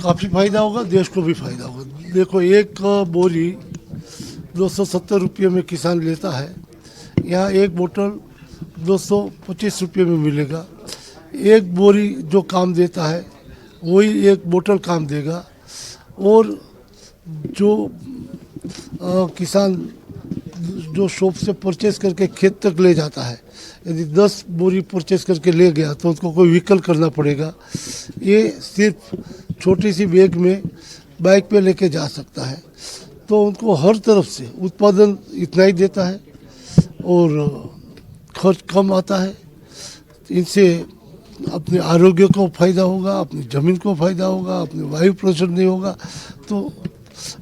काफ़ी फायदा होगा, देश को भी फायदा होगा। देखो, एक बोरी 270 रुपये में किसान लेता है, यहाँ एक बोतल 225 रुपये में मिलेगा। एक बोरी जो काम देता है वही एक बोतल काम देगा। और जो किसान जो शॉप से परचेज करके खेत तक ले जाता है, यदि 10 बोरी परचेज करके ले गया तो उसको कोई व्हीकल करना पड़ेगा। ये सिर्फ छोटी सी बैग में बाइक पे लेके जा सकता है, तो उनको हर तरफ से उत्पादन इतना ही देता है और खर्च कम आता है। इनसे अपने आरोग्य को फायदा होगा, अपनी ज़मीन को फायदा होगा, अपने वायु प्रदूषण नहीं होगा, तो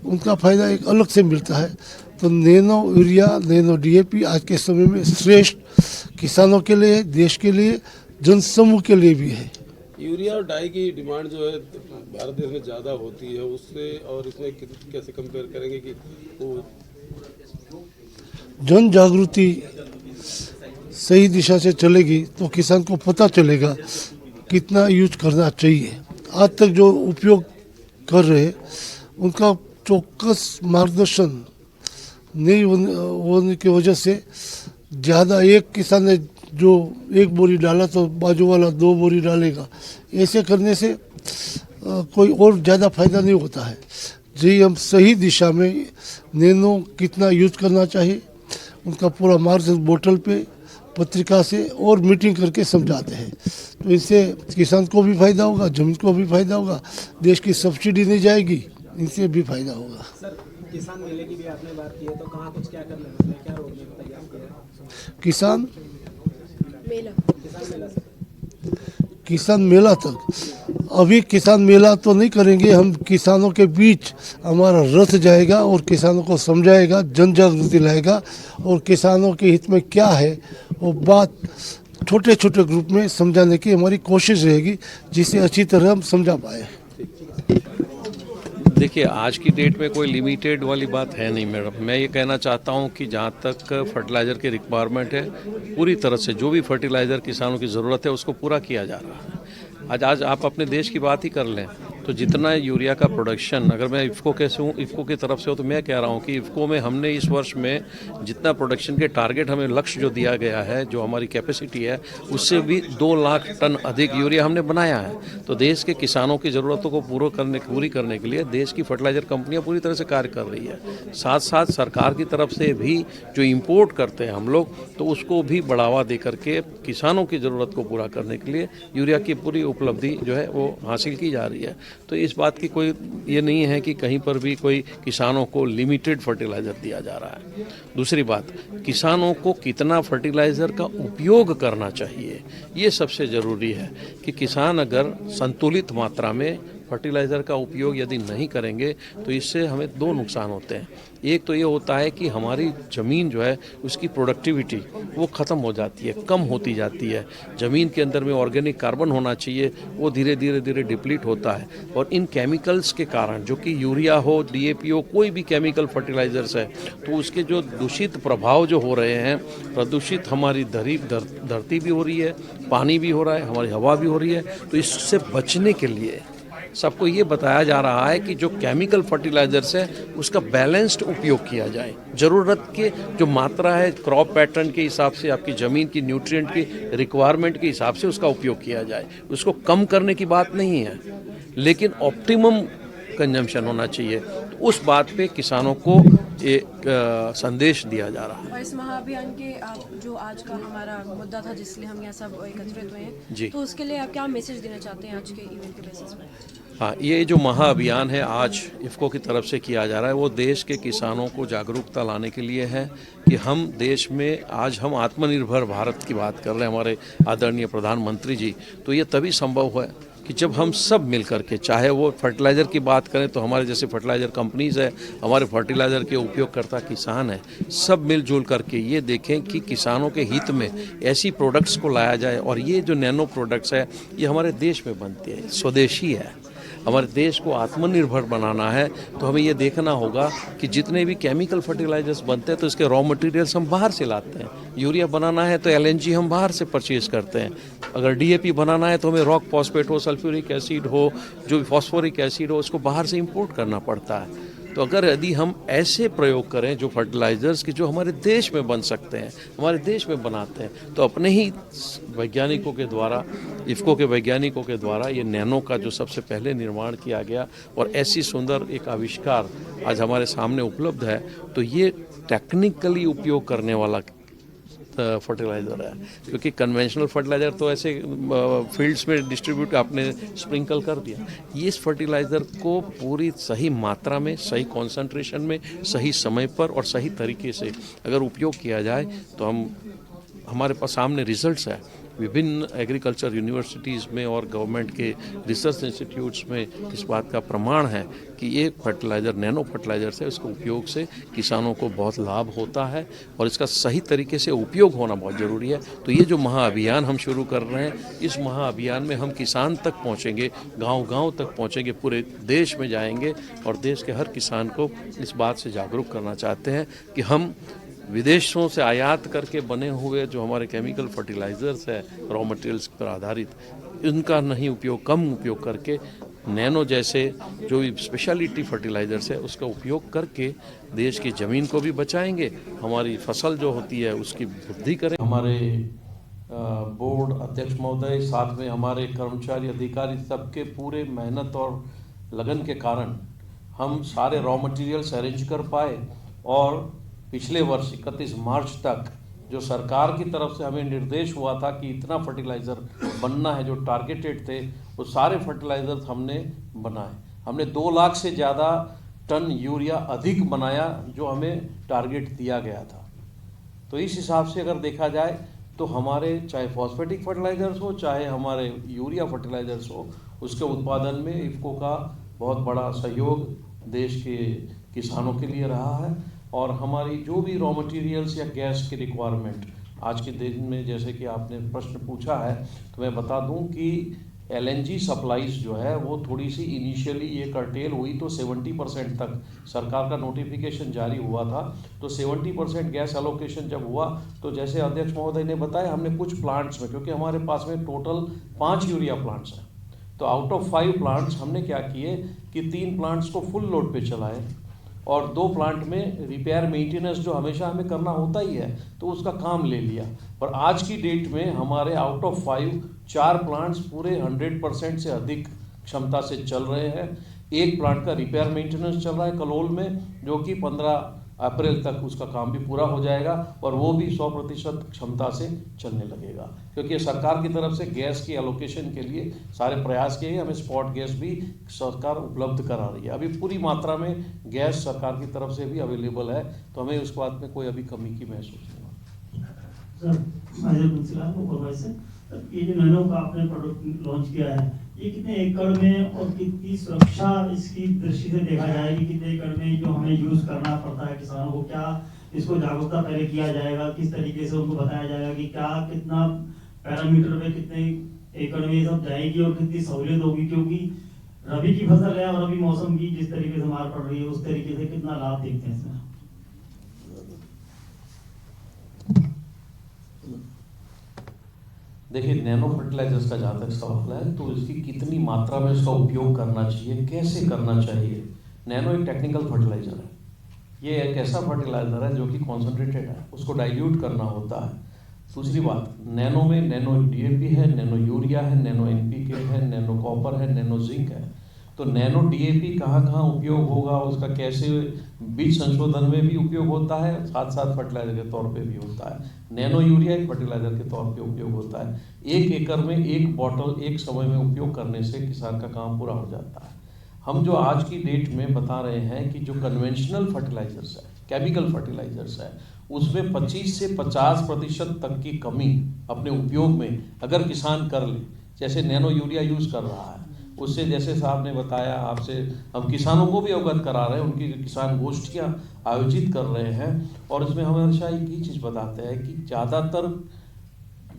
उनका फायदा एक अलग से मिलता है। तो नैनो यूरिया, नैनो डीएपी आज के समय में श्रेष्ठ किसानों के लिए, देश के लिए, जनसमूह के लिए भी है। यूरिया और डाई की डिमांड जो है भारत देश में ज़्यादा होती है, उससे और इसमें कैसे कंपेयर करेंगे कि वो जन जागृति सही दिशा से चलेगी तो किसान को पता चलेगा कितना यूज करना चाहिए। आज तक जो उपयोग कर रहे उनका चौकस मार्गदर्शन नहीं होने की वजह से ज़्यादा, एक किसान ने जो एक बोरी डाला तो बाजू वाला 2 बोरी डालेगा, ऐसे करने से कोई और ज़्यादा फायदा नहीं होता है। जी, हम सही दिशा में नैनो कितना यूज करना चाहिए उनका पूरा मार्गदर्शन बोतल पे, पत्रिका से और मीटिंग करके समझाते हैं। तो इससे किसान को भी फायदा होगा, जमीन को भी फायदा होगा, देश की सब्सिडी नहीं जाएगी, इनसे भी फायदा होगा। सर, किसान मेले की भी आपने बात की है, तो कहाँ कुछ क्या करने वाले हैं, क्या रोडमैप तैयार किया है? किसान मेला तक अभी किसान मेला तो नहीं करेंगे हम। किसानों के बीच हमारा रथ जाएगा और किसानों को समझाएगा, जन जागृति लाएगा और किसानों के हित में क्या है वो बात छोटे छोटे ग्रुप में समझाने की हमारी कोशिश रहेगी, जिसे अच्छी तरह हम समझा पाए। देखिए, आज की डेट में कोई लिमिटेड वाली बात है नहीं मैडम। मैं ये कहना चाहता हूँ कि जहाँ तक फर्टिलाइज़र की रिक्वायरमेंट है, पूरी तरह से जो भी फर्टिलाइज़र किसानों की ज़रूरत है उसको पूरा किया जा रहा है। आज आप अपने देश की बात ही कर लें तो जितना यूरिया का प्रोडक्शन, अगर मैं इफ़को की तरफ से हो तो मैं कह रहा हूँ कि इफ़को में हमने इस वर्ष में जितना प्रोडक्शन के टारगेट हमें लक्ष्य जो दिया गया है, जो हमारी कैपेसिटी है, उससे भी 2 लाख टन अधिक यूरिया हमने बनाया है। तो देश के किसानों की ज़रूरतों को पूरी करने के लिए देश की फर्टिलाइज़र कंपनियाँ पूरी तरह से कार्य कर रही है। साथ साथ सरकार की तरफ से भी जो इम्पोर्ट करते हैं हम लोग, तो उसको भी बढ़ावा दे करके किसानों की ज़रूरत को पूरा करने के लिए यूरिया की पूरी उपलब्धि जो है वो हासिल की जा रही है। तो इस बात की कोई ये नहीं है कि कहीं पर भी कोई किसानों को लिमिटेड फर्टिलाइज़र दिया जा रहा है। दूसरी बात, किसानों को कितना फर्टिलाइज़र का उपयोग करना चाहिए, ये सबसे ज़रूरी है कि किसान अगर संतुलित मात्रा में फर्टिलाइज़र का उपयोग यदि नहीं करेंगे तो इससे हमें 2 नुकसान होते हैं। एक तो ये होता है कि हमारी ज़मीन जो है उसकी प्रोडक्टिविटी वो ख़त्म हो जाती है, कम होती जाती है। ज़मीन के अंदर में ऑर्गेनिक कार्बन होना चाहिए, वो धीरे धीरे डिप्लीट होता है। और इन केमिकल्स के कारण, जो कि यूरिया हो, डीएपी हो, कोई भी केमिकल फर्टिलाइज़र्स है, तो उसके जो दूषित प्रभाव जो हो रहे हैं, प्रदूषित हमारी धरती भी हो रही है, पानी भी हो रहा है, हमारी हवा भी हो रही है। तो इससे बचने के लिए सबको ये बताया जा रहा है कि जो केमिकल फर्टिलाइजर्स है उसका बैलेंस्ड उपयोग किया जाए। ज़रूरत के जो मात्रा है, क्रॉप पैटर्न के हिसाब से, आपकी ज़मीन की न्यूट्रिएंट की रिक्वायरमेंट के हिसाब से उसका उपयोग किया जाए। उसको कम करने की बात नहीं है, लेकिन ऑप्टिमम कंजम्पशन होना चाहिए। तो उस बात पे किसानों को एक संदेश दिया जा रहा है। और इस महाअभियान के जो आज का हमारा मुद्दा था जिसलिए हम यहाँ सब एकत्रित हुए हैं जी, तो उसके लिए आप क्या मैसेज देना चाहते हैं आज के इवेंट के बेसिस पर? हाँ, ये जो महाअभियान है आज इफ़को की तरफ से किया जा रहा है, वो देश के किसानों को जागरूकता लाने के लिए है कि हम देश में आज हम आत्मनिर्भर भारत की बात कर रहे हैं, हमारे आदरणीय प्रधानमंत्री जी। तो ये तभी संभव है कि जब हम सब मिल करके, चाहे वो फर्टिलाइज़र की बात करें तो हमारे जैसे फर्टिलाइज़र कंपनीज़ है, हमारे फर्टिलाइज़र के उपयोगकर्ता किसान हैं, सब मिलजुल करके ये देखें कि किसानों के हित में ऐसी प्रोडक्ट्स को लाया जाए। और ये जो नैनो प्रोडक्ट्स है ये हमारे देश में बनती है, स्वदेशी है। हमारे देश को आत्मनिर्भर बनाना है तो हमें ये देखना होगा कि जितने भी केमिकल फर्टिलाइजर्स बनते हैं तो इसके रॉ मटेरियल्स हम बाहर से लाते हैं। यूरिया बनाना है तो LNG हम बाहर से परचेज़ करते हैं। अगर डीएपी बनाना है तो हमें रॉक फॉस्फेट हो, सल्फ्यूरिक एसिड हो, जो भी फॉस्फोरिक एसिड हो, उसको बाहर से इंपोर्ट करना पड़ता है। तो अगर यदि हम ऐसे प्रयोग करें जो फर्टिलाइज़र्स की जो हमारे देश में बन सकते हैं, हमारे देश में बनाते हैं, तो अपने ही वैज्ञानिकों के द्वारा, इफ़को के वैज्ञानिकों के द्वारा ये नैनो का जो सबसे पहले निर्माण किया गया और ऐसी सुंदर एक आविष्कार आज हमारे सामने उपलब्ध है, तो ये टेक्निकली उपयोग करने वाला फर्टिलाइज़र है। क्योंकि कन्वेंशनल फर्टिलाइज़र तो ऐसे फील्ड्स में डिस्ट्रीब्यूट आपने स्प्रिंकल कर दिया, ये इस फर्टिलाइज़र को पूरी सही मात्रा में, सही कॉन्सेंट्रेशन में, सही समय पर और सही तरीके से अगर उपयोग किया जाए तो हमारे पास सामने रिजल्ट्स है। विभिन्न एग्रीकल्चर यूनिवर्सिटीज़ में और गवर्नमेंट के रिसर्च इंस्टीट्यूट्स में इस बात का प्रमाण है कि ये फर्टिलाइज़र, नैनो फर्टिलाइज़र से, उसके उपयोग से किसानों को बहुत लाभ होता है और इसका सही तरीके से उपयोग होना बहुत ज़रूरी है। तो ये जो महाअभियान हम शुरू कर रहे हैं, इस महाअभियान में हम किसान तक पहुँचेंगे, गांव-गांव तक पहुँचेंगे, पूरे देश में जाएंगे और देश के हर किसान को इस बात से जागरूक करना चाहते हैं कि हम विदेशों से आयात करके बने हुए जो हमारे केमिकल फर्टिलाइज़र्स है, रॉ मटेरियल्स पर आधारित, इनका नहीं उपयोग, कम उपयोग करके नैनो जैसे जो स्पेशलिटी फर्टिलाइज़र्स है उसका उपयोग करके देश की ज़मीन को भी बचाएंगे, हमारी फसल जो होती है उसकी वृद्धि करें। हमारे बोर्ड अध्यक्ष महोदय, साथ में हमारे कर्मचारी, अधिकारी, सबके पूरे मेहनत और लगन के कारण हम सारे रॉ मटेरियल्स अरेंज कर पाए और पिछले वर्ष 31 मार्च तक जो सरकार की तरफ से हमें निर्देश हुआ था कि इतना फर्टिलाइज़र बनना है, जो टारगेटेड थे, वो सारे फर्टिलाइज़र्स हमने बनाए। हमने 2 लाख से ज़्यादा टन यूरिया अधिक बनाया जो हमें टारगेट दिया गया था। तो इस हिसाब से अगर देखा जाए तो हमारे चाहे फॉस्फेटिक फर्टिलाइज़र्स हो, चाहे हमारे यूरिया फर्टिलाइज़र्स हो, उसके उत्पादन में इफ़को का बहुत बड़ा सहयोग देश के किसानों के लिए रहा है। और हमारी जो भी रॉ मटेरियल्स या गैस की रिक्वायरमेंट आज के दिन में, जैसे कि आपने प्रश्न पूछा है, तो मैं बता दूं कि एलएनजी सप्लाईज जो है वो थोड़ी सी इनिशियली ये कर्टेल हुई, तो 70% तक सरकार का नोटिफिकेशन जारी हुआ था। तो 70% गैस एलोकेशन जब हुआ तो जैसे अध्यक्ष महोदय ने बताया, हमने कुछ प्लांट्स में, क्योंकि हमारे पास में टोटल 5 यूरिया प्लांट्स हैं, तो आउट ऑफ 5 प्लांट्स हमने क्या किए कि 3 प्लांट्स को फुल लोड पे चलाए और 2 प्लांट में रिपेयर मेंटेनेंस जो हमेशा हमें करना होता ही है, तो उसका काम ले लिया। और आज की डेट में हमारे आउट ऑफ 5 4 प्लांट्स पूरे 100% से अधिक क्षमता से चल रहे हैं। एक प्लांट का रिपेयर मेंटेनेंस चल रहा है कलोल में, जो कि 15 अप्रैल तक उसका काम भी पूरा हो जाएगा और वो भी 100% क्षमता से चलने लगेगा, क्योंकि सरकार की तरफ से गैस की एलोकेशन के लिए सारे प्रयास किए हैं। हमें स्पॉट गैस भी सरकार उपलब्ध करा रही है। अभी पूरी मात्रा में गैस सरकार की तरफ से भी अवेलेबल है, तो हमें उस बात में कोई अभी कमी की महसूस नहीं होती। ये जो नैनो का आपने प्रोडक्ट लॉन्च किया है, ये कितने एकड़ में और कितनी सुरक्षा इसकी दृष्टि से देखा जाएगी, कितने एकड़ में जो हमें यूज करना पड़ता है किसानों को, क्या इसको जागरूकता पहले किया जाएगा, किस तरीके से उनको बताया जाएगा कि क्या कितना पैरामीटर में कितने एकड़ में ये सब जाएगी और कितनी सहूलियत होगी, क्योंकि रबी की फसल है और रबी मौसम की जिस तरीके से मार पड़ रही है उस तरीके से कितना लाभ देखते हैं इसमें? देखिए, नैनो फर्टिलाइजर्स का जहाँ तक सवाल है तो इसकी कितनी मात्रा में इसका उपयोग करना चाहिए, कैसे करना चाहिए। नैनो एक टेक्निकल फर्टिलाइजर है, ये एक ऐसा फर्टिलाइजर है जो कि कॉन्सेंट्रेटेड है, उसको डाइल्यूट करना होता है। दूसरी बात, नैनो में नैनो डीएपी है, नैनो यूरिया है, नैनो एनपीके है, नैनो कॉपर है, नैनो जिंक है। तो नैनो डीएपी कहाँ उपयोग होगा, उसका कैसे बीज संशोधन में भी उपयोग होता है, साथ साथ फर्टिलाइजर के तौर पे भी होता है। नैनो यूरिया एक फर्टिलाइजर के तौर पे उपयोग होता है। 1 एकड़ में 1 बॉटल एक समय में उपयोग करने से किसान का काम पूरा हो जाता है। हम जो आज की डेट में बता रहे हैं कि जो कन्वेंशनल फर्टिलाइजर्स है, केमिकल फर्टिलाइजर्स है, उसमें 25 से 50% तक की कमी अपने उपयोग में अगर किसान कर ले, जैसे नैनो यूरिया यूज़ कर रहा है, उससे जैसे साहब ने बताया, आपसे हम किसानों को भी अवगत करा रहे हैं, उनकी किसान गोष्ठियाँ आयोजित कर रहे हैं और इसमें हम हमेशा एक ही चीज़ बताते हैं कि ज़्यादातर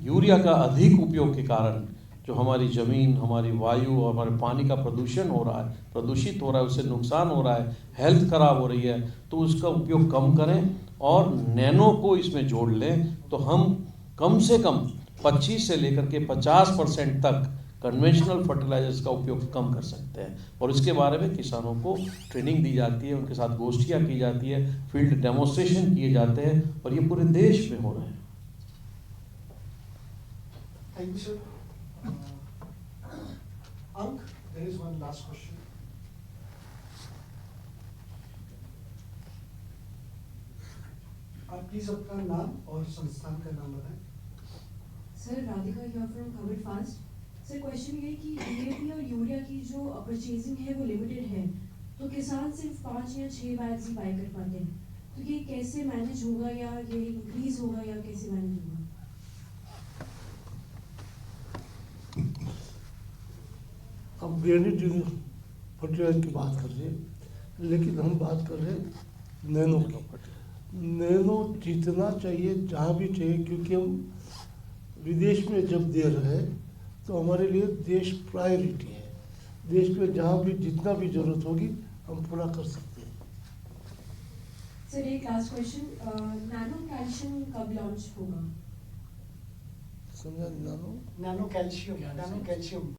यूरिया का अधिक उपयोग के कारण जो हमारी ज़मीन, हमारी वायु और हमारे पानी का प्रदूषण हो रहा है, प्रदूषित हो रहा है, उससे नुकसान हो रहा है, हेल्थ खराब हो रही है, तो उसका उपयोग कम करें और नैनो को इसमें जोड़ लें, तो हम कम से कम 25 से लेकर के 50% तक कन्वेंशनल फर्टिलाइजर्स का उपयोग कम कर सकते हैं। और इसके बारे में किसानों को ट्रेनिंग दी जाती है, उनके साथ गोष्ठियाँ की जाती है, फील्ड डेमोन्स्ट्रेशन किए जाते हैं और ये पूरे देश में हो रहे हैं। Thank you, sir. Ank, there is one last question. आप प्लीज अपना नाम और संस्थान का नाम बताएं। Sir Radhika here from cover fast. Sir question ये है कि डीएपी और यूरिया की जो परचेजिंग है वो लिमिटेड है, तो किसान सिर्फ 5 या 6 बैग्स ही बाय कर पाते हैं, तो ये कैसे मैनेज होगा, या ये इंक्रीज होगा या कैसे मैनेज होगा? अब ग्रेनेड फर्टिलाइजर की बात कर रहे हैं, लेकिन हम बात कर रहे हैं नैनो की। नैनो जितना चाहिए जहाँ भी चाहिए, क्योंकि हम विदेश में जब दे रहे हैं तो हमारे लिए देश प्रायोरिटी है। देश में जहाँ भी जितना भी जरूरत होगी हम पूरा कर सकते हैं। सर एक लास्ट क्वेश्चन, नैनो कैल्शियम कब लॉन्च होगा? समझा? नानो नैनो कैल्शियम